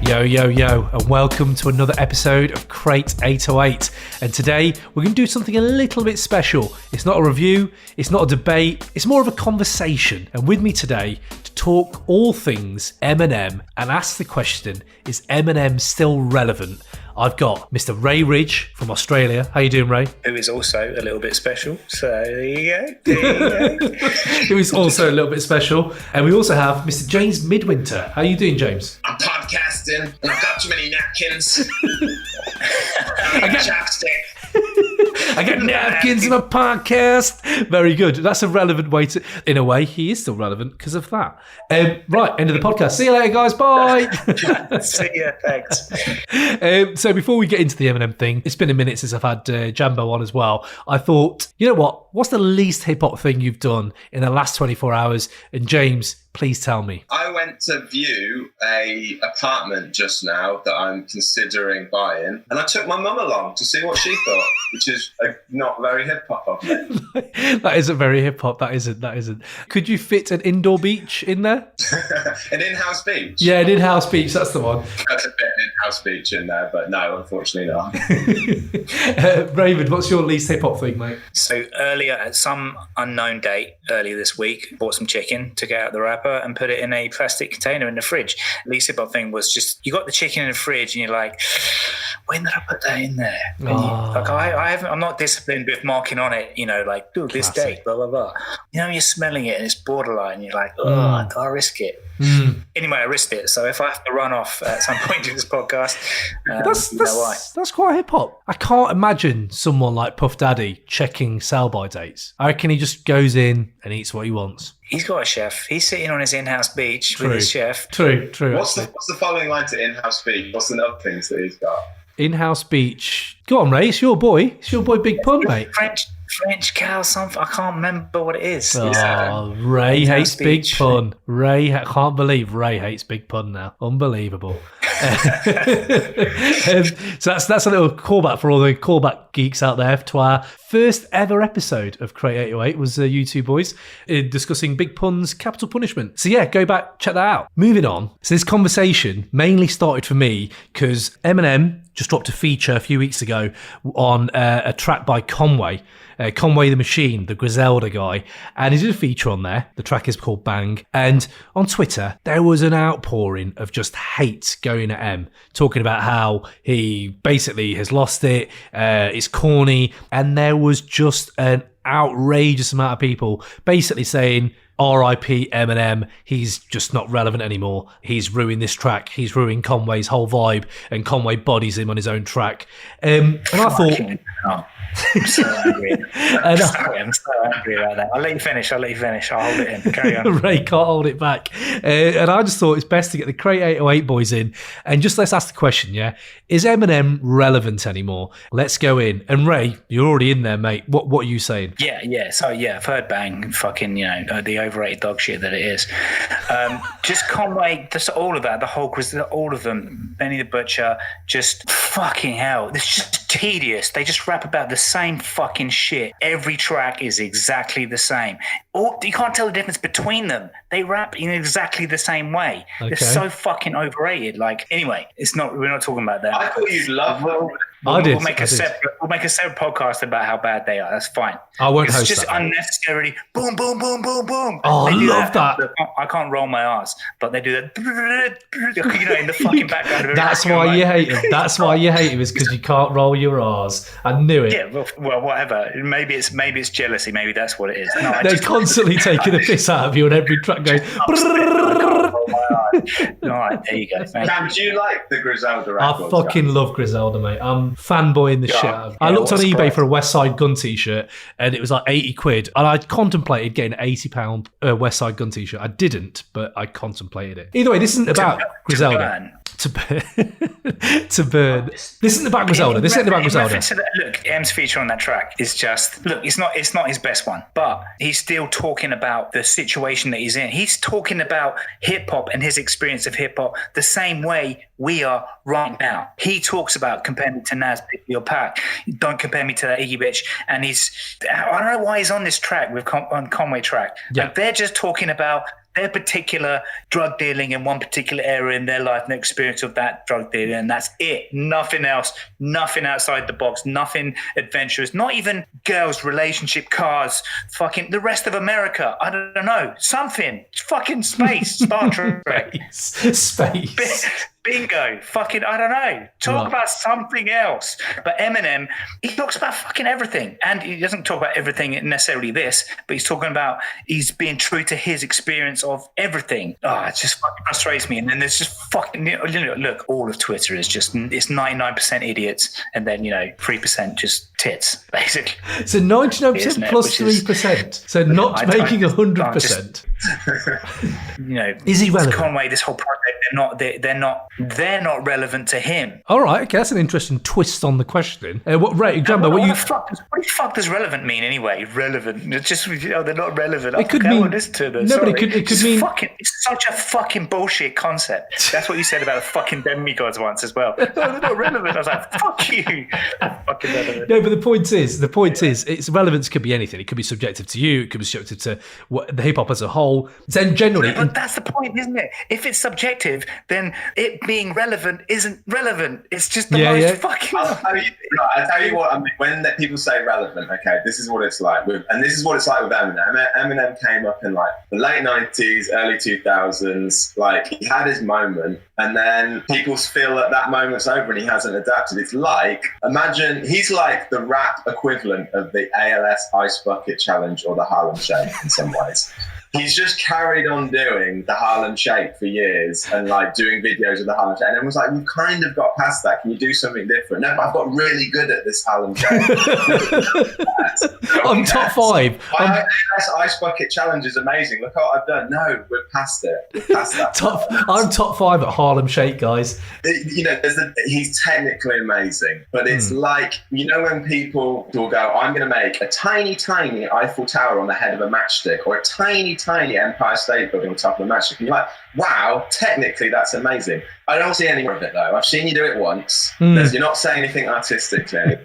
Yo, yo, yo, and welcome to another episode of Crate 808. And today we're going to do something a little bit special. It's not a review, it's not a debate, it's more of a conversation. And with me today to talk all things Eminem and ask the question, is Eminem still relevant? I've got Mr. Ray Ridge from Australia. How you doing, Ray? Who is also a little bit special. So there you go. Who is also a little bit special. And we also have Mr. James Midwinter. How you doing, James? I'm podcasting and I've got too many napkins. I got chopstick. I got napkins in my podcast. Very good. That's a relevant way to... In a way, he is still relevant because of that. Right, end of the podcast. See you later, guys. Bye. See ya. Thanks. So before we get into the Eminem thing, it's been a minute since I've had Jambo on as well. I thought, you know what? What's the least hip-hop thing you've done in the last 24 hours? And James, please tell me. I went to view a apartment just now that I'm considering buying, and I took my mum along to see what she thought, which is not very hip-hop of me. That isn't very hip-hop. That isn't. Could you fit an indoor beach in there? An in-house beach? Yeah, an in-house beach. That's the one. That's a bit an in-house beach in there, but no, unfortunately not. Raven, what's your least hip-hop thing, mate? So earlier, at some unknown date earlier this week, bought some chicken, took it out of the wrapper and put it in a plastic container in the fridge. Least hip-hop thing was just, you got the chicken in the fridge and you're like, when did I put that in there? And I'm not disciplined with marking on it, like, do this date, blah, blah, blah. You're smelling it and it's borderline. You're like, do I risk it? Anyway, I risked it. So if I have to run off at some point in this podcast, that's quite hip hop. I can't imagine someone like Puff Daddy checking sell-by dates. I reckon he just goes in and eats what he wants. He's got a chef. He's sitting on his in-house beach with his chef. True. What's the following line to in-house beach? What's the other things that he's got? In-house beach. Go on, Ray. It's your boy. It's your boy, Big Pun, mate. French cow, something. I can't remember what it is. Oh, Ray hates Big Pun. I can't believe Ray hates Big Pun now. Unbelievable. So that's a little callback for all the callback geeks out there to our first ever episode of Crate 808 was you two boys discussing Big Pun's capital punishment. So yeah, go back, check that out. Moving on. So this conversation mainly started for me because Eminem just dropped a feature a few weeks ago on a track by Conway. Conway the Machine, the Griselda guy, and he did a feature on there. The track is called Bang. And on Twitter, there was an outpouring of just hate going at M, talking about how he basically has lost it, it's corny, and there was just an outrageous amount of people basically saying, R.I.P. Eminem, he's just not relevant anymore. He's ruined this track. He's ruined Conway's whole vibe, and Conway bodies him on his own track. And I thought... I'm so angry. I'm so angry about that. I'll let you finish. I'll hold it in. Carry on. Ray can't hold it back. And I just thought it's best to get the Crate 808 boys in. And just let's ask the question, yeah? Is Eminem relevant anymore? Let's go in. And Ray, you're already in there, mate. What are you saying? Yeah. So, I've heard Bang, fucking, the overrated dog shit that it is. Just Conway, just all of that, the whole, all of them, Benny the Butcher, just fucking hell. It's just tedious. They just rap about the same fucking shit. Every track is exactly the same. You can't tell the difference between them. They rap in exactly the same way. Okay. They're so fucking overrated. Like, anyway, we're not talking about that. I thought you'd love them. We'll make a separate podcast about how bad they are. That's fine. I won't host that. It's just unnecessarily boom, boom, boom, boom, boom. Oh, I love that. I can't roll my ass, but they do that. In the fucking background. That's why you hate him. That's why you hate him, is because you can't roll your R's. I knew it. Yeah, well, whatever. Maybe it's jealousy. Maybe that's what it is. No, they're constantly taking the piss out of you, and every track goes. All right, there you go. Cam, do you like the Griselda records? I fucking love Griselda, mate. I'm fanboying the shit out of it. I looked on eBay for a West Side Gun t-shirt, and it was like 80 quid. And I contemplated getting an £80 West Side Gun t-shirt. I didn't, but I contemplated it. Either way, this isn't about Griselda. To burn. This isn't about Griselda. This isn't about Griselda. Look, M's feature on that track is just, it's not his best one, but he's still talking about the situation that he's in. He's talking about hip hop and his experience of hip hop the same way we are right now. He talks about compare me to Nas, Biggie or Pac. Don't compare me to that Iggy bitch. And I don't know why he's on this track on Conway track. Yeah. Like, they're just talking about their particular drug dealing in one particular area in their life and their experience of that drug dealing, and that's it. Nothing else, nothing outside the box, nothing adventurous, not even girls, relationship, cars, fucking the rest of America. I don't know, something, fucking space, Star Trek. Space. Bingo. Fucking, I don't know. Talk about something else. But Eminem, he talks about fucking everything. And he doesn't talk about everything necessarily this, but he's talking about he's being true to his experience of everything. Oh, it just fucking frustrates me. And then there's just fucking, look, all of Twitter is just, it's 99% idiots and then, 3% just tits, basically. So 99% plus 3%. So not making 100%. Is he relevant? Conway, this whole project, they're not relevant to him. All right, okay, that's an interesting twist on the question. What the fuck does relevant mean anyway? Relevant? It's just they're not relevant. It could mean but it could mean it's such a fucking bullshit concept. That's what you said about the fucking demigods once as well. No, they're not relevant. I was like, fuck you. Fucking relevant. No, but the point is, its relevance could be anything. It could be subjective to you. It could be subjective to the hip hop as a whole. Then generally, but that's the point, isn't it? If it's subjective, then it being relevant isn't relevant. It's just the most fucking. I'll tell you what. I mean, when people say relevant, okay, this is what it's like with Eminem. Eminem came up in like the late 90s, early 2000s. Like, he had his moment, and then people feel that moment's over and he hasn't adapted. It's like, imagine he's like the rap equivalent of the ALS Ice Bucket Challenge or the Harlem Shake in some ways. He's just carried on doing the Harlem Shake for years and like doing videos of the Harlem Shake. And everyone's like, we've kind of got past that. Can you do something different? No, but I've got really good at this Harlem Shake. I'm top 5. Ice Bucket Challenge is amazing. Look what I've done. No, we're past it. We're past that. I'm top 5 at Harlem Shake, guys. He's technically amazing, but it's like, when people will go, I'm going to make a tiny, tiny Eiffel Tower on the head of a matchstick, or a tiny Empire State Building on top of a matchstick. And you're like, wow, technically that's amazing. I don't see any more of it though. I've seen you do it once. You're not saying anything artistically.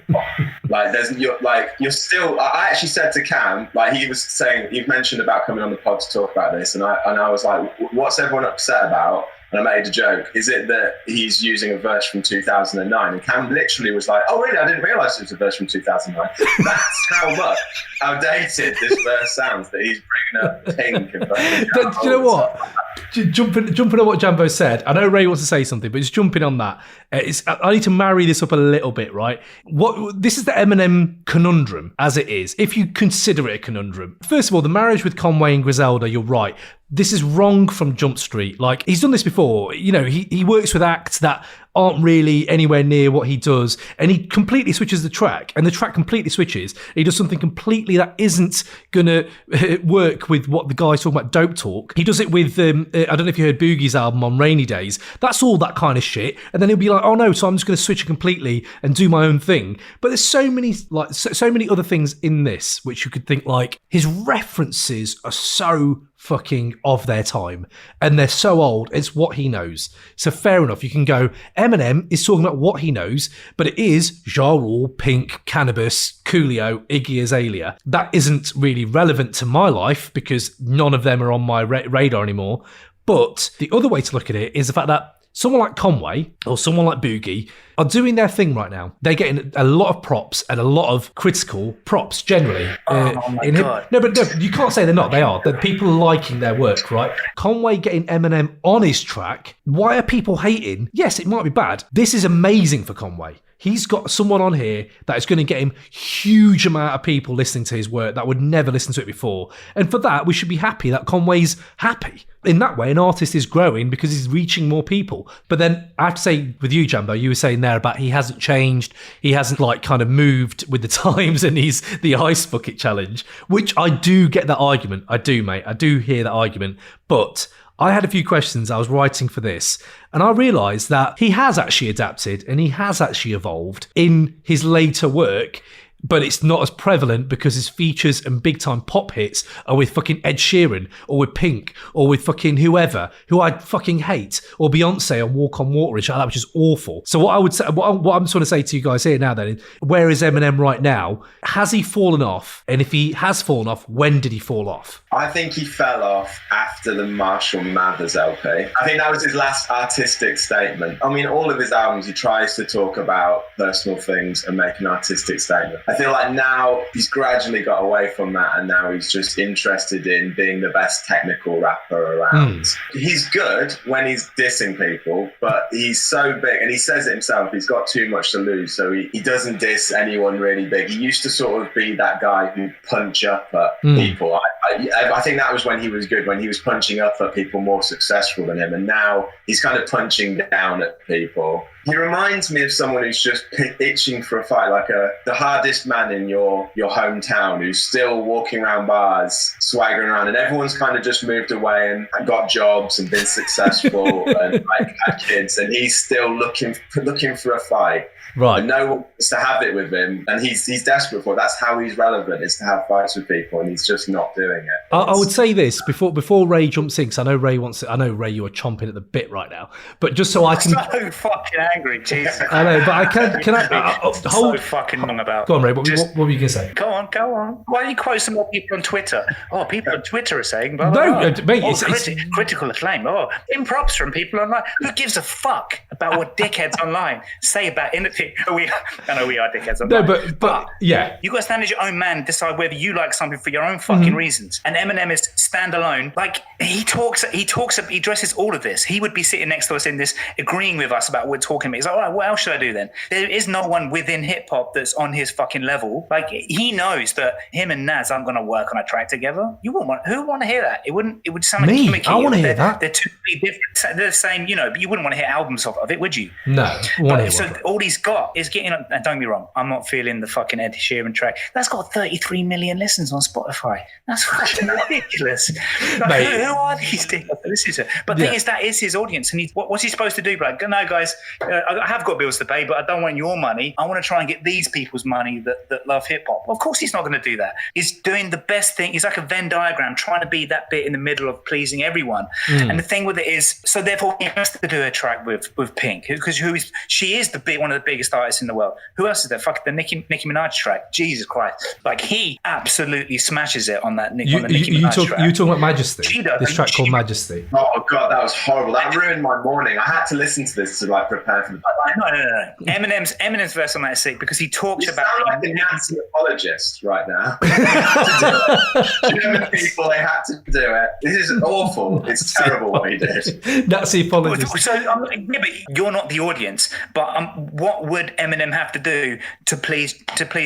You're still. I actually said to Cam, like, he was saying, you've mentioned about coming on the pod to talk about this, and I was like, what's everyone upset about? And I made a joke. Is it that he's using a verse from 2009? And Cam literally was like, oh, really? I didn't realise it was a verse from 2009. That's how outdated this verse sounds, that he's bringing up Pink. And do you know what? Jumping on what Jambo said, I know Ray wants to say something, but just jumping on that. I need to marry this up a little bit, right? This is the Eminem conundrum, as it is, if you consider it a conundrum. First of all, the marriage with Conway and Griselda, you're right. This is wrong from Jump Street. Like, he's done this before. He works with acts that aren't really anywhere near what he does, and he completely switches the track, and the track completely switches. He does something completely that isn't gonna work with what the guy's talking about, Dope Talk. He does it with I don't know if you heard Boogie's album on Rainy Days. That's all that kind of shit, and then he'll be like, oh no, so I'm just gonna switch it completely and do my own thing. But there's so many other things in this which you could think, like, his references are so fucking of their time, and they're so old. It's what he knows. So fair enough, you can go, Eminem is talking about what he knows, but it is Ja Rule, Pink, Cannabis, Coolio, Iggy Azalea. That isn't really relevant to my life because none of them are on my radar anymore. But the other way to look at it is the fact that someone like Conway or someone like Boogie are doing their thing right now. They're getting a lot of props and a lot of critical props generally. Oh my God. No, you can't say they're not. They are. They're people liking their work, right? Conway getting Eminem on his track. Why are people hating? Yes, it might be bad. This is amazing for Conway. He's got someone on here that is going to get him huge amount of people listening to his work that would never listen to it before. And for that, we should be happy that Conway's happy. In that way, an artist is growing because he's reaching more people. But then I have to say with you, Jambo, you were saying there about he hasn't changed. He hasn't kind of moved with the times, and he's the Ice Bucket Challenge, which I do get that argument. I do, mate. I do hear that argument. But I had a few questions I was writing for this, and I realised that he has actually adapted and he has actually evolved in his later work. but it's not as prevalent because his features and big time pop hits are with fucking Ed Sheeran or with Pink or with fucking whoever who I fucking hate, or Beyonce on Walk on Water and shit like that, which is awful. So what I would say, what I'm trying to say to you guys here now then, where is Eminem right now? Has he fallen off? And if he has fallen off, when did he fall off? I think he fell off after the Marshall Mathers LP. I think that was his last artistic statement. I mean, all of his albums, he tries to talk about personal things and make an artistic statement. I feel like now he's gradually got away from that, and now he's just interested in being the best technical rapper around. He's good when he's dissing people, but he's so big, and he says it himself, he's got too much to lose, so he doesn't diss anyone really big. He used to sort of be that guy who'd punch up at people. I think that was when he was good, when he was punching up at people more successful than him, and now he's kind of punching down at people. He reminds me of someone who's just itching for a fight, like the hardest man in your hometown who's still walking around bars, swaggering around, and everyone's kind of just moved away and got jobs and been successful and like had kids, and he's still looking for a fight. Right. And no one wants to have it with him, and he's desperate for it. That's how he's relevant, is to have fights with people, and he's just not doing it. I would say this before Ray jumps in, because I know Ray wants to. I know Ray, you are chomping at the bit right now, but just so I can. So fucking angry, Jesus. I know, but I can I hold? So fucking wrong about. Go on, Ray. What were you gonna say? Go on. Why don't you quote some more people on Twitter? Oh, people on Twitter are saying, blah, no, blah, blah. mate, it's critical acclaim. Oh, improps from people online. Who gives a fuck about what dickheads online say about anything? I know we are dickheads online. No, but yeah, you got to stand as your own man and decide whether you like something for your own fucking reasons. And Eminem is standalone. Like he addresses all of this. He would be sitting next to us in this, agreeing with us about what we're talking about. He's like, all right, what else should I do then? There is no one within hip hop that's on his fucking level. Like he knows that him and Nas aren't going to work on a track together. Who would want to hear that? It would sound like gimmicky. I want to hear that. They're two different. They're the same, but you wouldn't want to hear albums of it, would you? No. So all he's got is getting. Don't get me wrong. I'm not feeling the fucking Ed Sheeran track. That's got 33 million listens on Spotify. That's fucking ridiculous. Like, who are these things? But the thing is, that is his audience, and what's he supposed to do? Like, no, guys, I have got bills to pay, but I don't want your money. I want to try and get these people's money that love hip hop. Of course, he's not going to do that. He's doing the best thing. He's like a Venn diagram, trying to be that bit in the middle of pleasing everyone. And the thing with it is, so therefore, he has to do a track with Pink, because she is one of the biggest artists in the world. Who else is there? Fuck the Nicki Minaj track. Jesus Christ! Like he absolutely smashes it on that Nicki Minaj track. You talking about Majesty? This track called Majesty. Oh god, that was horrible. That ruined my morning. I had to listen to this to like prepare for the. No. Eminem's verse on that is sick because he talks about. You sound like a Nazi apologist right now. German people, they had to do it. This is awful. It's terrible what he did. Nazi apologist. So but you're not the audience. But what would Eminem have to do to please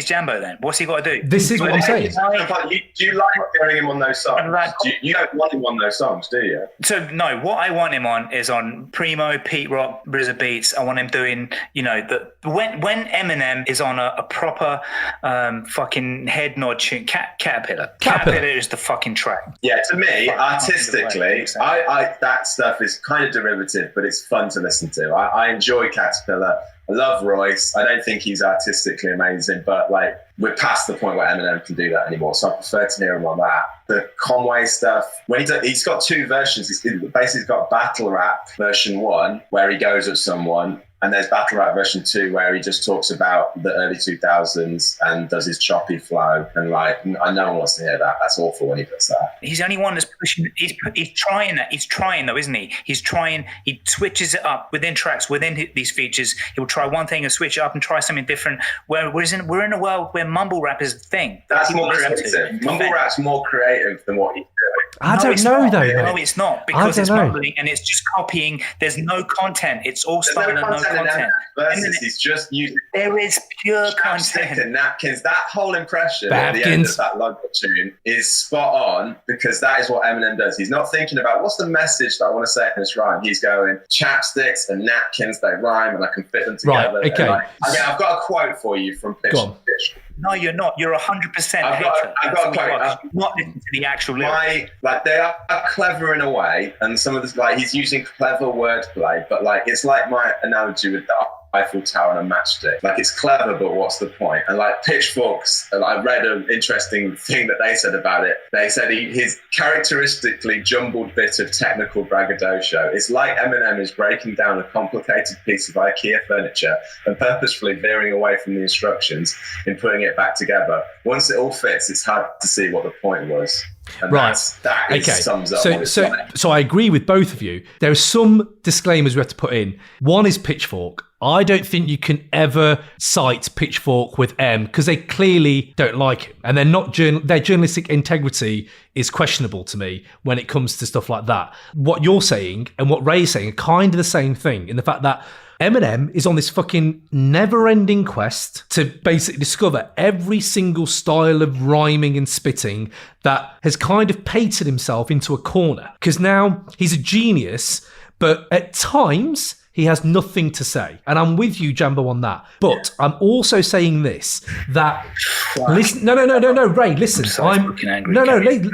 Jambo then? What's he got to do? This is what I'm saying. Do you like hearing him on those songs? You don't want him on those songs, do you? So no, what I want him on is on Primo, Pete Rock, RZA Beats. I want him doing, when Eminem is on a proper fucking head nod tune. Caterpillar is the fucking track. Yeah, to me, artistically, I that stuff is kind of derivative, but it's fun to listen to. I enjoy Caterpillar. I love Royce. I don't think he's artistically amazing, but like we're past the point where Eminem can do that anymore. So I prefer to hear him on that. The Conway stuff, when he's got two versions. He's got Battle Rap version 1, where he goes at someone, and there's Battle Rap version 2, where he just talks about the early 2000s and does his choppy flow. And like, no one wants to hear that. That's awful when he does that. He's the only one that's pushing. He's trying that. He's trying though, isn't he? He's trying. He switches it up within tracks, within these features. He will try one thing and switch it up and try something different. We're in a world where mumble rap is a thing. That's more creative. Mumble rap's more creative than what he's doing. I don't know though. No, it's not, because it's mumbling and it's just copying. There's no content. It's all style and no content. Versus he's just using. There is pure chapstick content. and napkins. That whole impression at the end of that Lugger tune is spot on, because that is what Eminem does. He's not thinking about what's the message that I want to say in this rhyme. He's going chapsticks and napkins. They rhyme and I can fit them together. Right. Okay. I've got a quote for you from Pitch. No, you're not. You're 100% hater. I've got a quote. Not listening to the actual lyrics. They are clever in a way, and some of this, like, he's using clever wordplay, but like it's like my analogy with the Eiffel Tower and a matchstick. Like, it's clever, but what's the point? And like pitchforks, and I read an interesting thing that they said about it. They said his characteristically jumbled bit of technical braggadocio is like Eminem is breaking down a complicated piece of IKEA furniture and purposefully veering away from the instructions in putting it back together. Once it all fits, it's hard to see what the point was. And right. Sums up so I agree with both of you. There are some disclaimers we have to put in. One is Pitchfork. I don't think you can ever cite Pitchfork with M because they clearly don't like him, and they're not their journalistic integrity is questionable to me when it comes to stuff like that. What you're saying and what Ray's saying are kind of the same thing in the fact that Eminem is on this fucking never-ending quest to basically discover every single style of rhyming and spitting that has kind of painted himself into a corner. Because now he's a genius, but at times he has nothing to say. And I'm with you, Jambo, on that. But I'm also saying this, that... Listen, no, Ray, listen.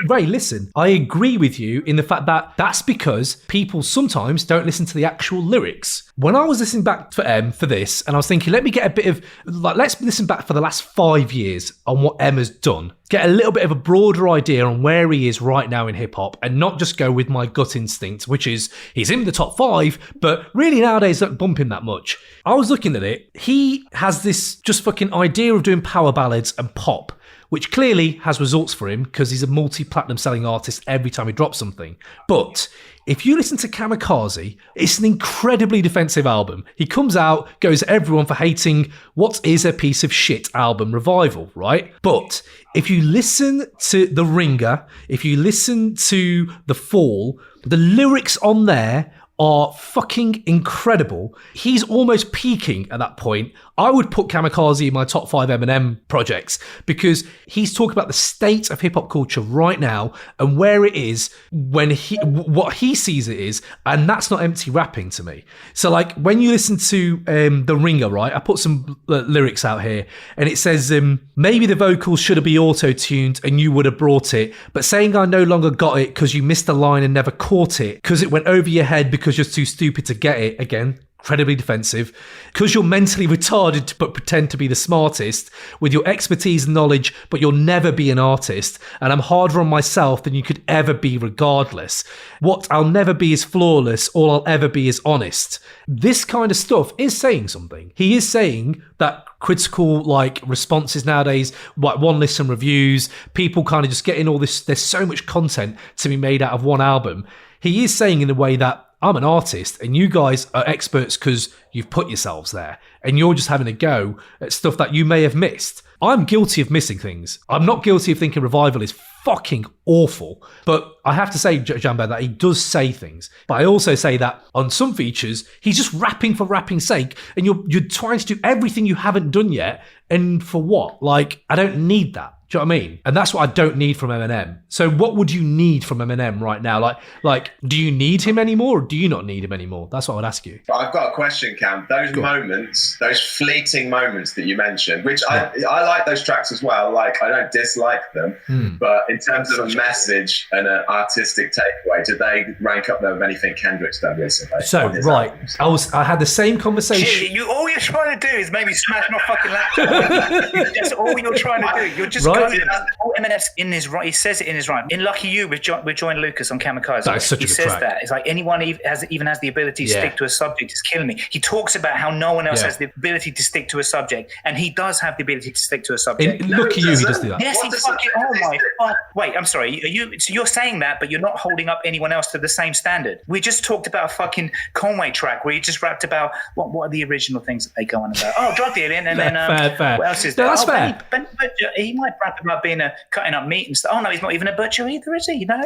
Ray, listen. I agree with you in the fact that that's because people sometimes don't listen to the actual lyrics. When I was listening back for this, and I was thinking, let me get a bit of... let's listen back for the last 5 years on what Emma's done. Get a little bit of a broader idea on where he is right now in hip-hop and not just go with my gut instinct, which is he's in the top 5, but really nowadays don't bump him that much. I was looking at it. He has this just fucking idea of doing power ballads and pop, which clearly has results for him because he's a multi-platinum selling artist every time he drops something. But if you listen to Kamikaze, it's an incredibly defensive album. He comes out, goes at everyone for hating what is a piece of shit album Revival, right? But if you listen to The Ringer, if you listen to The Fall, the lyrics on there are fucking incredible. He's almost peaking at that point. I would put Kamikaze in my top 5 Eminem projects because he's talking about the state of hip hop culture right now and where it is when what he sees it is, and that's not empty rapping to me. So like when you listen to The Ringer, right? I put some lyrics out here and it says, maybe the vocals should have been auto-tuned and you would have brought it, but saying I no longer got it because you missed a line and never caught it because it went over your head because you're too stupid to get it, again, incredibly defensive, because you're mentally retarded but pretend to be the smartest with your expertise and knowledge, but you'll never be an artist, and I'm harder on myself than you could ever be regardless. What I'll never be is flawless, all I'll ever be is honest. This kind of stuff is saying something. He is saying that critical like responses nowadays, like one listen reviews, people kind of just getting all this, there's so much content to be made out of one album. He is saying in a way that I'm an artist and you guys are experts because you've put yourselves there and you're just having a go at stuff that you may have missed. I'm guilty of missing things. I'm not guilty of thinking Revival is fucking awful. But I have to say, Jambo, that he does say things. But I also say that on some features, he's just rapping for rapping's sake and you're trying to do everything you haven't done yet. And for what? Like, I don't need that. Do you know what I mean? And that's what I don't need from Eminem. So what would you need from Eminem right now? Like, do you need him anymore or do you not need him anymore? That's what I would ask you. But I've got a question, Cam. Those moments, those fleeting moments that you mentioned, which I like those tracks as well. Like, I don't dislike them. But in terms of a message and an artistic takeaway, do they rank up there with anything Kendrick's done recently? So, right. I had the same conversation. All you're trying to do is maybe smash my fucking laptop. That's all you're trying to do. You're just right. Eminem's in his right. He says it in his rhyme. In Lucky You with Joyner Lucas on Kamikaze. That is such a good track. That. It's like anyone even has the ability to stick to a subject is killing me. He talks about how no one else has the ability to stick to a subject, and he does have the ability to stick to a subject. In Lucky You, he does do that. Yes, he fucking. Oh my fuck! Wait, I'm sorry. So you're saying that, but you're not holding up anyone else to the same standard. We just talked about a fucking Conway track where he just rapped about what are the original things that they go on about? Oh, drug dealing, and then fair. What else is there? That's fair. But he might rap about being cutting up meat and stuff. Oh no, he's not even a butcher either, is he? You know.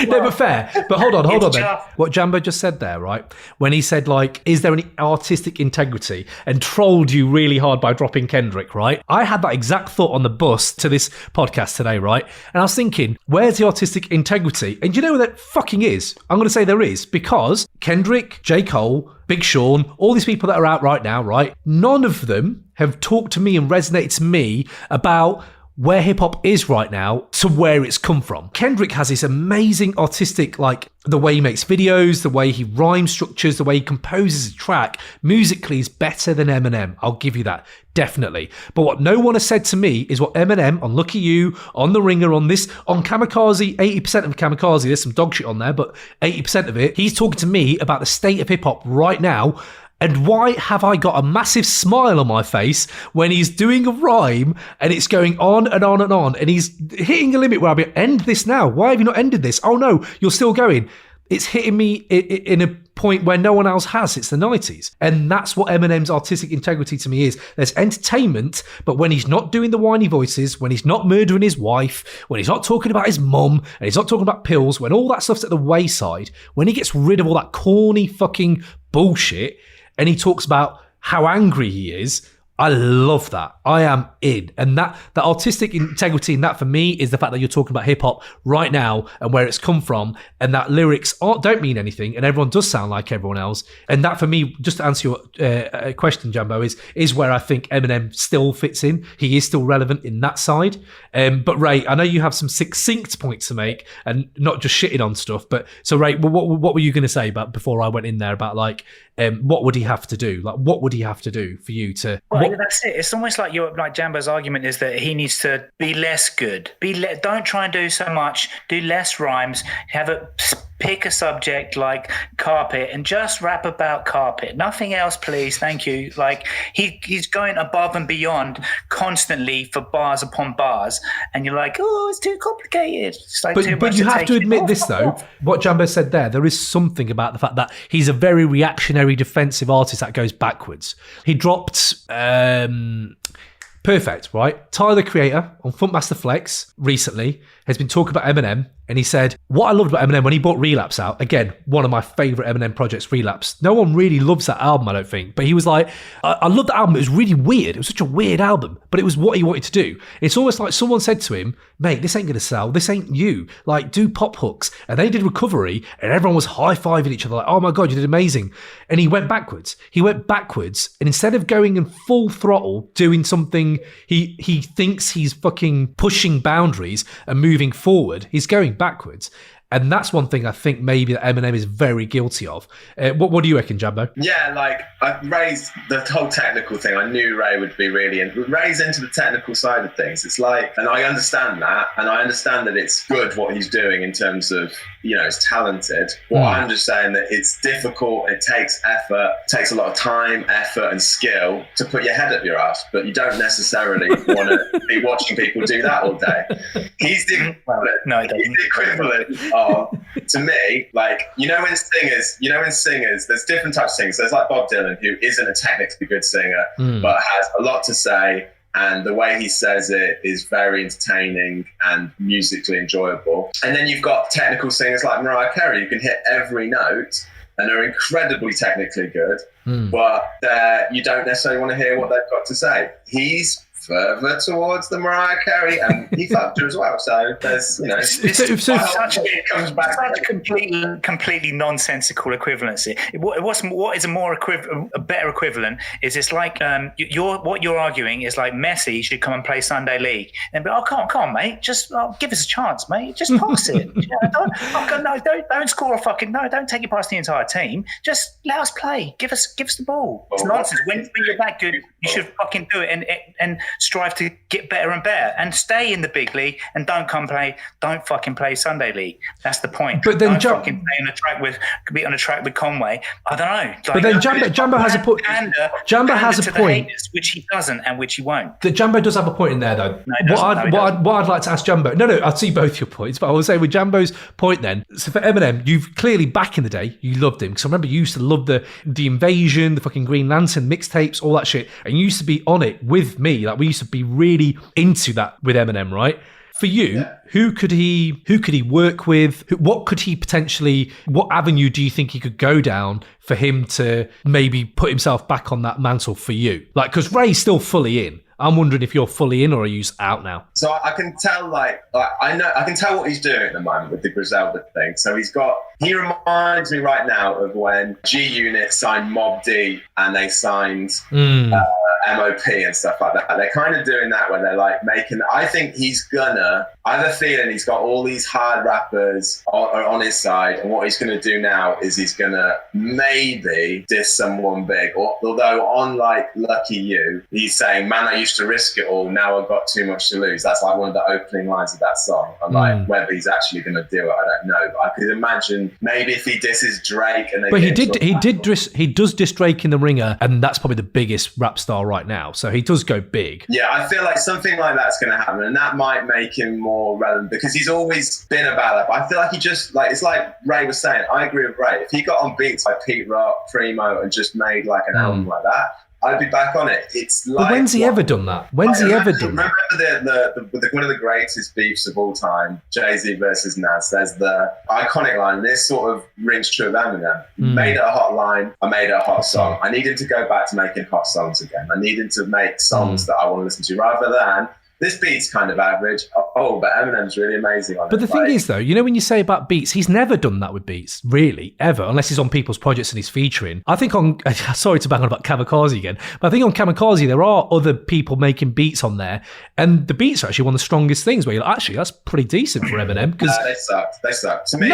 No, but fair. But hold on, then. What Jambo just said there, right? When he said, like, is there any artistic integrity, and trolled you really hard by dropping Kendrick, right? I had that exact thought on the bus to this podcast today, right? And I was thinking, where's the artistic integrity? And you know what that fucking is? I'm going to say there is, because Kendrick, J. Cole, Big Sean, all these people that are out right now, right? None of them have talked to me and resonated to me about where hip hop is right now to where it's come from. Kendrick has this amazing artistic, like the way he makes videos, the way he rhyme structures, the way he composes a track, musically is better than Eminem. I'll give you that. Definitely. But what no one has said to me is what Eminem on Lucky You, on The Ringer, on Kamikaze, 80% of Kamikaze, there's some dog shit on there, but 80% of it, he's talking to me about the state of hip hop right now. And why have I got a massive smile on my face when he's doing a rhyme and it's going on and on and on and he's hitting a limit where I'll be, end this now. Why have you not ended this? Oh no, you're still going. It's hitting me in a point where no one else has. It's the 90s. And that's what Eminem's artistic integrity to me is. There's entertainment, but when he's not doing the whiny voices, when he's not murdering his wife, when he's not talking about his mum, and he's not talking about pills, when all that stuff's at the wayside, when he gets rid of all that corny fucking bullshit, and he talks about how angry he is, I love that. I am in. And that artistic integrity in that for me is the fact that you're talking about hip hop right now and where it's come from, and that lyrics don't mean anything and everyone does sound like everyone else. And that for me, just to answer your question, Jambo, is where I think Eminem still fits in. He is still relevant in that side. But Ray, I know you have some succinct points to make and not just shitting on stuff. But so Ray, what were you going to say about before I went in there about like, what would he have to do? Like, what would he have to do for you to? Well, that's it. It's almost like Jambo's argument is that he needs to be less good. Don't try and do so much. Do less rhymes. Pick a subject like carpet and just rap about carpet. Nothing else, please. Thank you. Like he's going above and beyond constantly for bars upon bars, and you're like, oh, it's too complicated. It's like but you have to admit this though. What Jambo said there is something about the fact that he's a very reactionary, defensive artist that goes backwards. He dropped. Perfect, right? Tyler, the Creator, on Funkmaster Flex recently has been talking about Eminem, and he said, what I loved about Eminem when he brought Relapse out, again, one of my favourite Eminem projects, Relapse. No one really loves that album, I don't think, but he was like, I love the album, it was really weird. It was such a weird album, but it was what he wanted to do. It's almost like someone said to him, mate, this ain't going to sell, this ain't you. Like, do pop hooks. And they did Recovery, and everyone was high-fiving each other like, oh my God, you did amazing. And he went backwards. And instead of going in full throttle, doing something he thinks he's fucking pushing boundaries and moving forward, he's going backwards. And that's one thing I think maybe that Eminem is very guilty of. What do you reckon, Jambo? Yeah, like I raised the whole technical thing. I knew Ray would be really Ray's into the technical side of things. It's like, and I understand that, and I understand that it's good what he's doing in terms of, it's talented. Well, I'm just saying that it's difficult. It takes effort, takes a lot of time, effort, and skill to put your head up your ass. But you don't necessarily want to be watching people do that all day. He's the equivalent. To me, like, in singers, there's different types of singers. There's like Bob Dylan, who isn't a technically good singer, but has a lot to say, and the way he says it is very entertaining and musically enjoyable. And then you've got technical singers like Mariah Carey, who can hit every note and are incredibly technically good, but you don't necessarily want to hear what they've got to say. He's further towards the Mariah Carey, and he fucked her as well. So there's, it comes back such a completely nonsensical equivalency. What is a better equivalent is it's like what you're arguing is like Messi should come and play Sunday League and be, come on, mate, just give us a chance, mate, just pass it. Don't score a fucking don't take it past the entire team. Just let us play. Give us the ball. It's nonsense. When you're that good, you should fucking do it and strive to get better and better and stay in the big league and don't fucking play Sunday League. That's the point. But then fucking be on a track with Conway. I don't know. But then Jambo has a point. Jambo has a point, haters, which he doesn't and which he won't. The Jambo does have a point in there, though. No, what I'd like to ask Jambo. No, I see both your points, but I will say with Jambo's point then. So for Eminem, you've clearly back in the day you loved him because I remember you used to love the Invasion, the fucking Green Lantern mixtapes, all that shit, and you used to be on it with me. Like we used to be really into that with Eminem, right? For you, who could he work with? What avenue do you think he could go down for him to maybe put himself back on that mantle for you? Like, because Ray's still fully in. I'm wondering if you're fully in or are you out now? So I can tell, I can tell what he's doing at the moment with the Griselda thing. So he's got He reminds me right now of when G-Unit signed Mobb Deep and they signed MOP and stuff like that. They're kind of doing that when they're like making, I think I have a feeling he's got all these hard rappers on his side, and what he's going to do now is he's going to maybe diss someone big. Although on like Lucky You, he's saying, man, I used to risk it all, now I've got too much to lose. That's like one of the opening lines of that song. And like whether he's actually going to do it, I don't know. But I could imagine maybe if he disses Drake and but he does diss Drake in The Ringer, and that's probably the biggest rap star right now. So he does go big. Yeah, I feel like something like that's going to happen, and that might make him more relevant because he's always been about that. But I feel like he just like, it's like Ray was saying. I agree with Ray. If he got on beats like Pete Rock, Primo, and just made like an album like that, I'd be back on it. It's like, but when's he ever done that? When's he ever done that? Remember one of the greatest beefs of all time, Jay-Z versus Nas. There's the iconic line. This sort of rings true of Eminem. Made it a hot line. I made it a hot song. I need him to go back to making hot songs again. I need him to make songs that I want to listen to, rather than this beat's kind of average. Oh, but Eminem's really amazing on it. But the thing is, though, you know, when you say about beats, he's never done that with beats, really, ever, unless he's on people's projects and he's featuring. I think on, sorry to bang on about Kamikaze again, but I think on Kamikaze, there are other people making beats on there, and the beats are actually one of the strongest things where you're like, actually, that's pretty decent for Eminem. They suck. To me,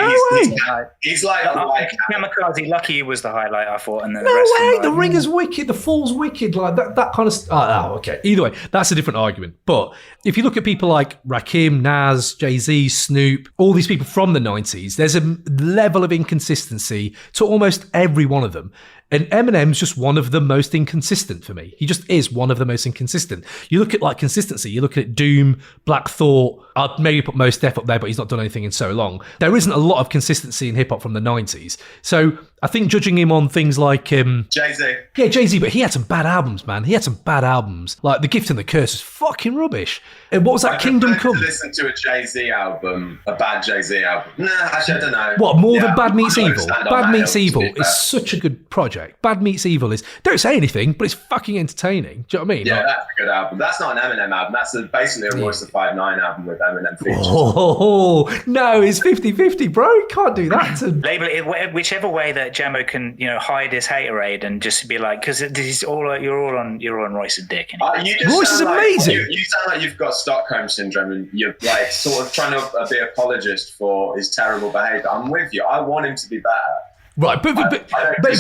he's like Kamikaze, Lucky You was the highlight, I thought, and then no the rest way, the Ringer's wicked, the Fall's wicked, like that kind of stuff. Okay. Either way, that's a different argument. But if you look at people like Rakim, Nas, Jay-Z, Snoop, all these people from the 90s, there's a level of inconsistency to almost every one of them. And Eminem's just one of the most inconsistent for me. He just is one of the most inconsistent. You look at like consistency, you look at Doom, Black Thought, I'd maybe put Mos Def up there, but he's not done anything in so long. There isn't a lot of consistency in hip-hop from the 90s. So I think judging him on things like... Jay-Z. Yeah, Jay-Z, but he had some bad albums, man. He had some bad albums. Like The Gift and the Curse is fucking rubbish. And what was that, Kingdom Come? Listen to a Jay-Z album, a bad Jay-Z album. Nah, actually, I don't know. What, more than Bad Meets Evil? Bad Meets Evil is such a good project. Bad Meets Evil is... Don't say anything, but it's fucking entertaining. Do you know what I mean? Yeah, that's a good album. That's not an Eminem album. That's basically a Royce the 5'9" album with Eminem features. Oh, no, it's 50-50, bro. You can't do that. Label it whichever way that Jambo can, you know, hide his haterade and just be like, because this is all you're on Royce's dick. Royce is amazing. You sound like you've got Stockholm syndrome and you're like sort of trying to be apologist for his terrible behaviour. I'm with you. I want him to be better. Right, but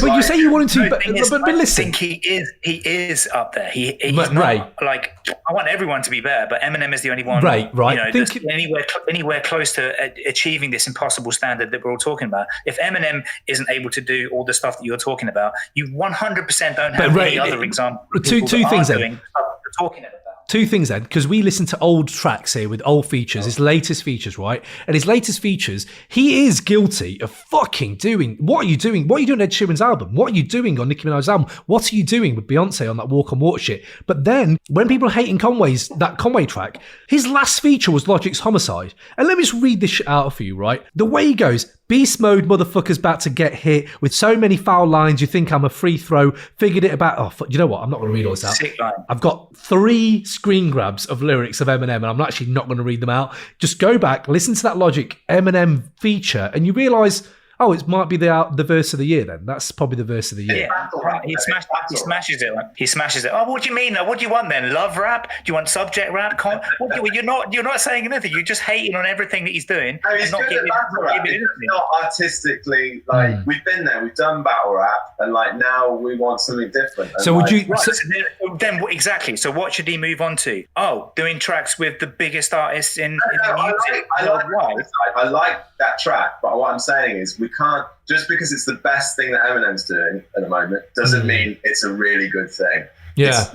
you say you want him to, but listen. I think he is up there. He's not like, I want everyone to be better, but Eminem is the only one, right. You know, that's anywhere close to achieving this impossible standard that we're all talking about. If Eminem isn't able to do all the stuff that you're talking about, you 100% don't have any other example. Two things then. Talking about. Two things then, because we listen to old tracks here with old features, his latest features, right? And his latest features, he is guilty of fucking doing. What are you doing? What are you doing on Ed Sheeran's album? What are you doing on Nicki Minaj's album? What are you doing with Beyonce on that Walk on Water shit? But then, when people are hating that Conway track, his last feature was Logic's Homicide. And let me just read this shit out for you, right? The way he goes, beast mode, motherfucker's about to get hit with so many foul lines, you think I'm a free throw, figured it about, you know what, I'm not going to read all this out. I've got 3 screen grabs of lyrics of Eminem, and I'm actually not going to read them out. Just go back, listen to that Logic Eminem feature, and you realise, oh, it might be the verse of the year then. That's probably the verse of the year. Yeah, right. He smashes it. He smashes it. Oh, what do you mean? What do you want then? Love rap? Do you want subject rap? You're not saying anything. You're just hating on everything that he's doing. No, he's good at battle rap. It's not artistically, like, we've been there. We've done battle rap, and like now we want something different. And so would you... Right, so then exactly. So what should he move on to? Oh, doing tracks with the biggest artists in music. I like that track, but what I'm saying is we can't, just because it's the best thing that Eminem's doing at the moment doesn't mean it's a really good thing. Yeah.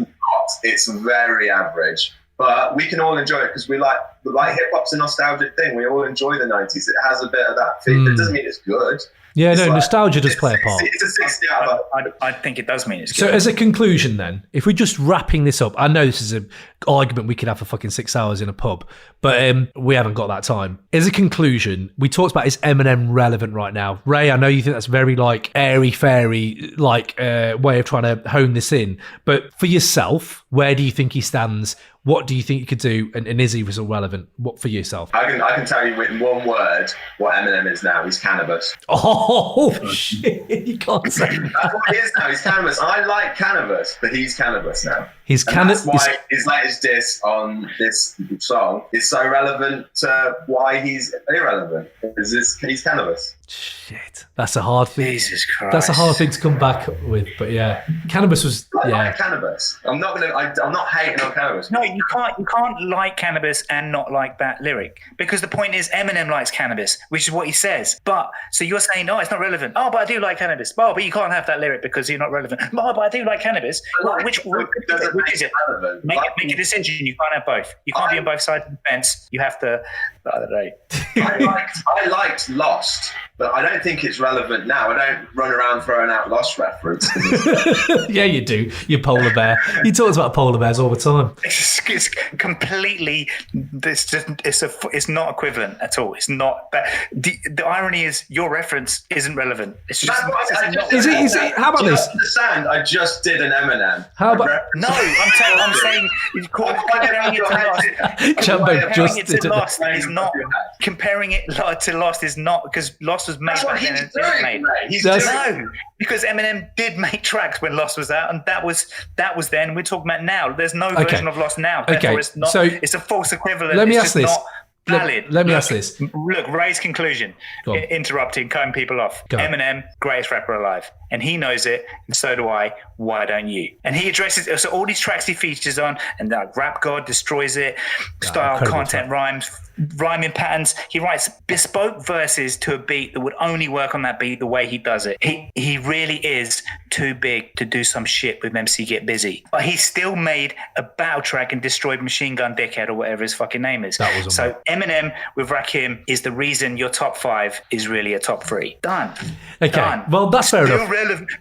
It's very average, but we can all enjoy it because we like hip-hop's a nostalgic thing. We all enjoy the 90s. It has a bit of that feel. It doesn't mean it's good. Yeah, it's nostalgia does play a part. It's a 60 out of... I think it does mean it's good. So as a conclusion then, if we're just wrapping this up, I know this is argument we could have for fucking 6 hours in a pub, but we haven't got that time. As a conclusion, we talked about, is Eminem relevant right now? Ray, I know you think that's very like airy-fairy way of trying to hone this in, but for yourself, where do you think he stands? What do you think you could do? And is he still relevant? What for yourself? I can tell you in one word what Eminem is now. He's cannabis. Oh, shit. You can't say that. That's what he is now. He's cannabis. I like cannabis, but he's cannabis now. He's cannabis. That's why his latest diss on this song is so relevant to why he's irrelevant. He's cannabis. Shit. That's a hard thing. Jesus Christ. That's a hard thing to come back with, but yeah. Cannabis was, I like cannabis. I'm not hating on cannabis. No, you can't like cannabis and not like that lyric, because the point is Eminem likes cannabis, which is what he says. But so you're saying, no, it's not relevant. Oh, but I do like cannabis. Oh, but you can't have that lyric because you're not relevant. Oh, but I do like cannabis. Which is it? Make a decision. You can't have both. You can't be on both sides of the fence. You have to. I don't know. I liked Lost, but I don't think it's relevant now. I don't run around throwing out Lost references. Yeah, you do. You polar bear. He talks about polar bears all the time. It's completely. It's not equivalent at all. It's not. But the irony is, your reference isn't relevant. It's just. Is it? How about this? Understand? I just did an Eminem. How about? No, I'm saying comparing it to Lost. Jumbo just did it. Lost is not comparing it to Lost is not, because Lost was made. That's what he's doing, mate. No, because Eminem did make tracks when Lost was out, and that was then. We're talking about now. There's no version of Lost now. Therefore, it's not. So it's a false equivalent. Let me ask this. Valid. Let me ask this. Look, Ray's conclusion. Interrupting, cutting people off. Eminem, greatest rapper alive. And he knows it, and so do I. Why don't you? And he addresses, so all these tracks he features on, and that Rap God destroys it, style, content, rhymes, rhyming patterns. He writes bespoke verses to a beat that would only work on that beat the way he does it. He really is too big to do some shit with MC Get Busy. But he still made a battle track and destroyed Machine Gun Dickhead or whatever his fucking name is. So Eminem with Rakim is the reason your top 5 is really a top 3. Done. Okay. Done. Well, that's fair enough.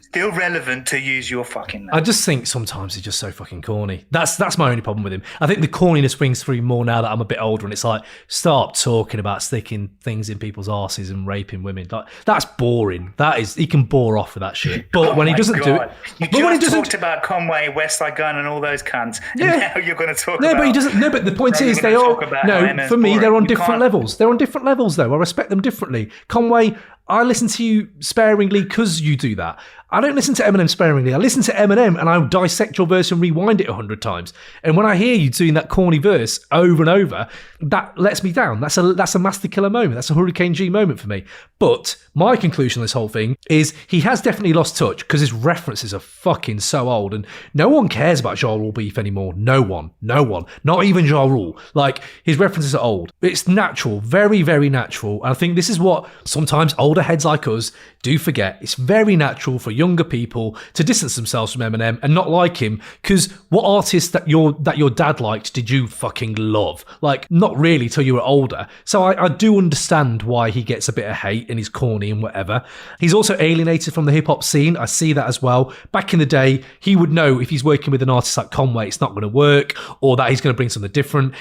Still relevant to use your fucking name. I just think sometimes he's just so fucking corny. That's my only problem with him. I think the corniness rings through more now that I'm a bit older, and it's like, stop talking about sticking things in people's arses and raping women. Like, that's boring. He can bore off with that shit. But when he doesn't do it, you just talked about Conway, Westside Gun, and all those cunts. Yeah. And now you're going to talk about. But he doesn't. No, but the point is, they all. No, for me, they're on different levels. They're on different levels, though. I respect them differently. Conway, I listen to you sparingly because you do that. I don't listen to Eminem sparingly. I listen to Eminem and I'll dissect your verse and rewind it 100 times. And when I hear you doing that corny verse over and over, that lets me down. That's a Master Killer moment. That's a Hurricane G moment for me. But my conclusion on this whole thing is he has definitely lost touch because his references are fucking so old, and no one cares about Ja Rule beef anymore. No one. Not even Ja Rule. Like, his references are old. It's natural. Very, very natural. And I think this is what sometimes older heads like us do forget. It's very natural for younger people to distance themselves from Eminem and not like him, because what artists that your dad liked did you fucking love? Like, not really till you were older. So I do understand why he gets a bit of hate and he's corny and whatever. He's also alienated from the hip-hop scene. I see that as well. Back in the day, he would know if he's working with an artist like Conway, it's not going to work, or that he's going to bring something different.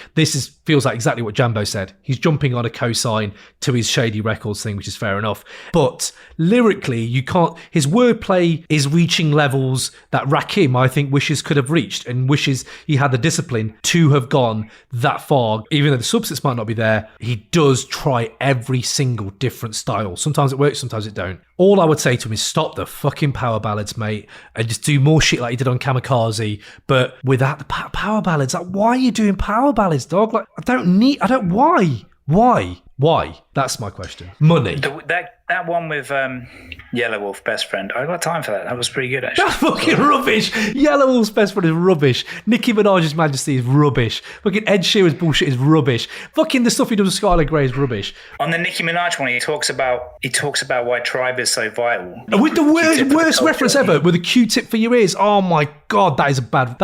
Feels like exactly what Jambo said. He's jumping on a cosign to his Shady Records thing, which is fair enough. But lyrically, you can't. His wordplay is reaching levels that Rakim, I think, wishes could have reached, and wishes he had the discipline to have gone that far. Even though the substance might not be there, he does try every single different style. Sometimes it works, sometimes it don't. All I would say to him is stop the fucking power ballads, mate, and just do more shit like he did on Kamikaze, but without the power ballads. Like, why are you doing power ballads, dog? Like, why? That's my question. Money. That one with Yellow Wolf, Best Friend, I got time for that. That was pretty good, actually. That's fucking rubbish. Yellow Wolf's Best Friend is rubbish. Nicki Minaj's Majesty is rubbish. Fucking Ed Sheeran's bullshit is rubbish. Fucking the stuff he does with Skylar Grey is rubbish. On the Nicki Minaj one, he talks about why Tribe is so vital. With the worst reference ever, with a Q-tip for your ears. Oh my God, that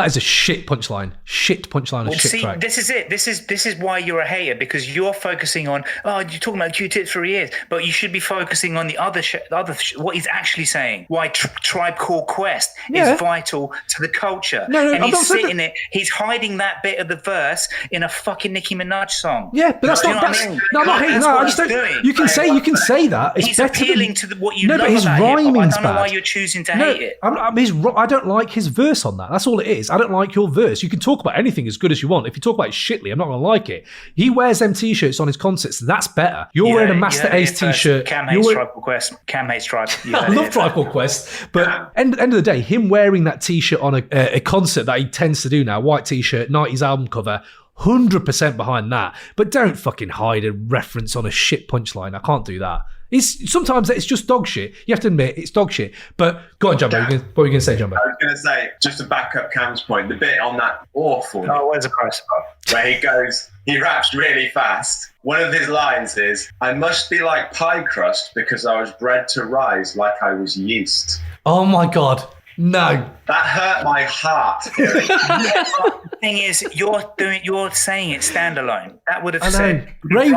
is a shit punchline. Shit punchline of shit track. This is it. This is why you're a hater, because you're focusing on, you're talking about Q-tips for your ears, but you should be focusing focusing on the other what he's actually saying. Why Tribe Called Quest is vital to the culture. No, and he's sitting it. He's hiding that bit of the verse in a fucking Nicki Minaj song. Yeah, but that's not. No, I'm not hating. No, I just don't. You can say that. It's he's appealing to what you love but his about hip-hop. rhyming's I don't know bad. why you're choosing to hate it. I don't like his verse on that. That's all it is. I don't like your verse. You can talk about anything as good as you want. If you talk about it shitly, I'm not going to like it. He wears them t-shirts on his concerts. That's better. You're wearing a Master Ace t-shirt. Cam hates Tribe Called Quest. Cam hates Tribe. I love Tribe Called Quest. But end of the day, him wearing that t-shirt on a concert that he tends to do now, white t-shirt, 90s album cover, 100% behind that. But don't fucking hide a reference on a shit punchline. I can't do that. Sometimes it's just dog shit. You have to admit it's dog shit. But go on, Jumbo. What were you going to say, Jumbo? I was going to say, just to back up Cam's point, the bit on that awful... Oh, where's the price? Where he raps really fast. One of his lines is, I must be like pie crust because I was bred to rise like I was yeast. Oh my God. No. That hurt my heart. The thing is, you're saying it standalone. That would have said Ray,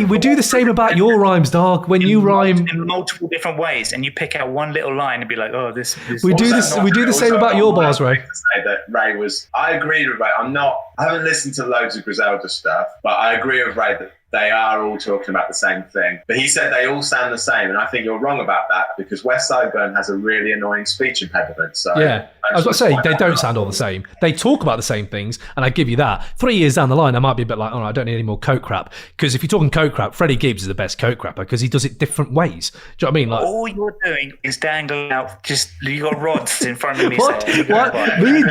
we do the same about your rhymes, dog. When you rhyme in multiple different ways, and you pick out one little line and be like, "Oh, this." We do this. We do the same about your bars, Ray. To say that Ray was. I agree with Ray. I haven't listened to loads of Griselda stuff, but I agree with Ray that they are all talking about the same thing. But he said they all sound the same, and I think you're wrong about that because West Side Gun has a really annoying speech impediment. So yeah, I was going to say they don't sound all the same. They talk about the same things, and I give you that. 3 years down the line, I might be a bit like, oh, I don't need any more coke crap. Because if you're talking coke crap, Freddie Gibbs is the best coke crapper because he does it different ways. Do you know what I mean? Like, all you're doing is dangling out. You got rods in front of me. What? Me and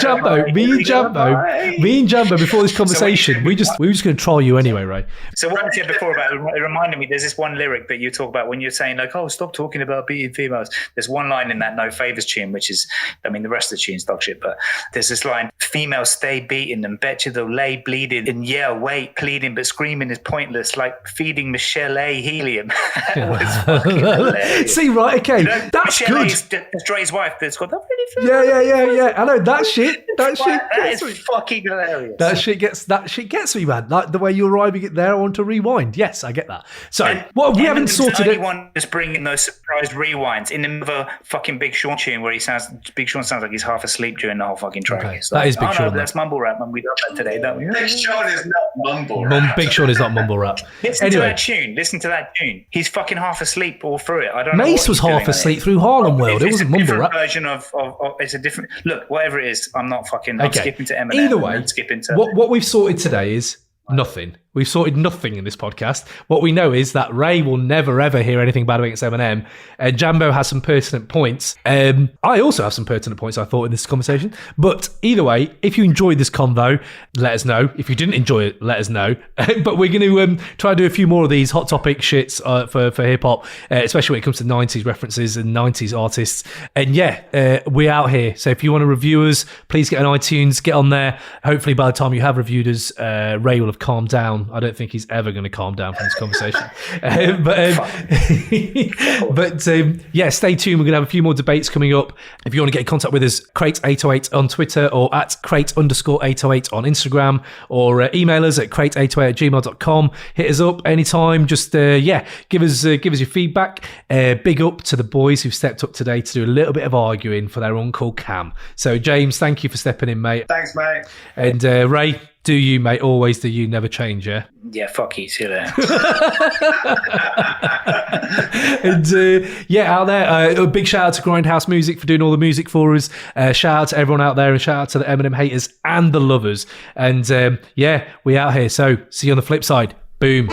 Jumbo. Before this conversation, we were just going to troll you anyway, Ray. So what I said before about it reminded me. There's this one lyric that you talk about when you're saying like, "Oh, stop talking about beating females." There's one line in that No Favors tune, which is, I mean, the rest of the tune's dog shit, but there's this line: "Females stay beating and bet you they'll lay bleeding and wait pleading, but screaming is pointless, like feeding Michelle A helium." That was fucking hilarious. See, right, okay, that's Michelle good. Is Dre's wife. That's called. Yeah. I know that shit. That is fucking hilarious. That shit gets me, man. Like the way you're rhyming it there, I want to rewind. Yes, I get that. So, what we haven't sorted it. One just bringing those surprise rewinds in another fucking Big Sean tune where Big Sean sounds like he's half asleep during the whole fucking track. Okay. That is Big Sean. No, that's mumble rap, and we got that today, don't we? Big Sean is not mumble rap. Big Sean is not mumble rap. Listen to that tune. He's fucking half asleep all through it. I don't know. Mace was half asleep through Harlem World. It wasn't mumble rap. Version of it's a different look. Whatever it is, I'm not fucking. I'm skipping to Eminem. Either way, what we've sorted today is nothing. We've sorted nothing in this podcast. What we know is that Ray will never, ever hear anything bad against Eminem. Jambo has some pertinent points. I also have some pertinent points, I thought, in this conversation. But either way, if you enjoyed this convo, let us know. If you didn't enjoy it, let us know. But we're going to try and do a few more of these hot topic shits for hip-hop, especially when it comes to 90s references and 90s artists. And we're out here. So if you want to review us, please get on iTunes, get on there. Hopefully by the time you have reviewed us, Ray will have calmed down. I don't think he's ever going to calm down from this conversation. Stay tuned. We're going to have a few more debates coming up. If you want to get in contact with us, Crate808 on Twitter or at Crate_808 on Instagram, or email us at crate808@gmail.com. Hit us up anytime. Just give us your feedback. Big up to the boys who've stepped up today to do a little bit of arguing for their uncle Cam. So James, thank you for stepping in, mate. Thanks, mate. And Ray, do you, mate? Always do you, never change, yeah? Yeah, fuck you, see you there. And out there, a big shout out to Grindhouse Music for doing all the music for us. Shout out to everyone out there, and shout out to the Eminem haters and the lovers. And we out here. So see you on the flip side. Boom.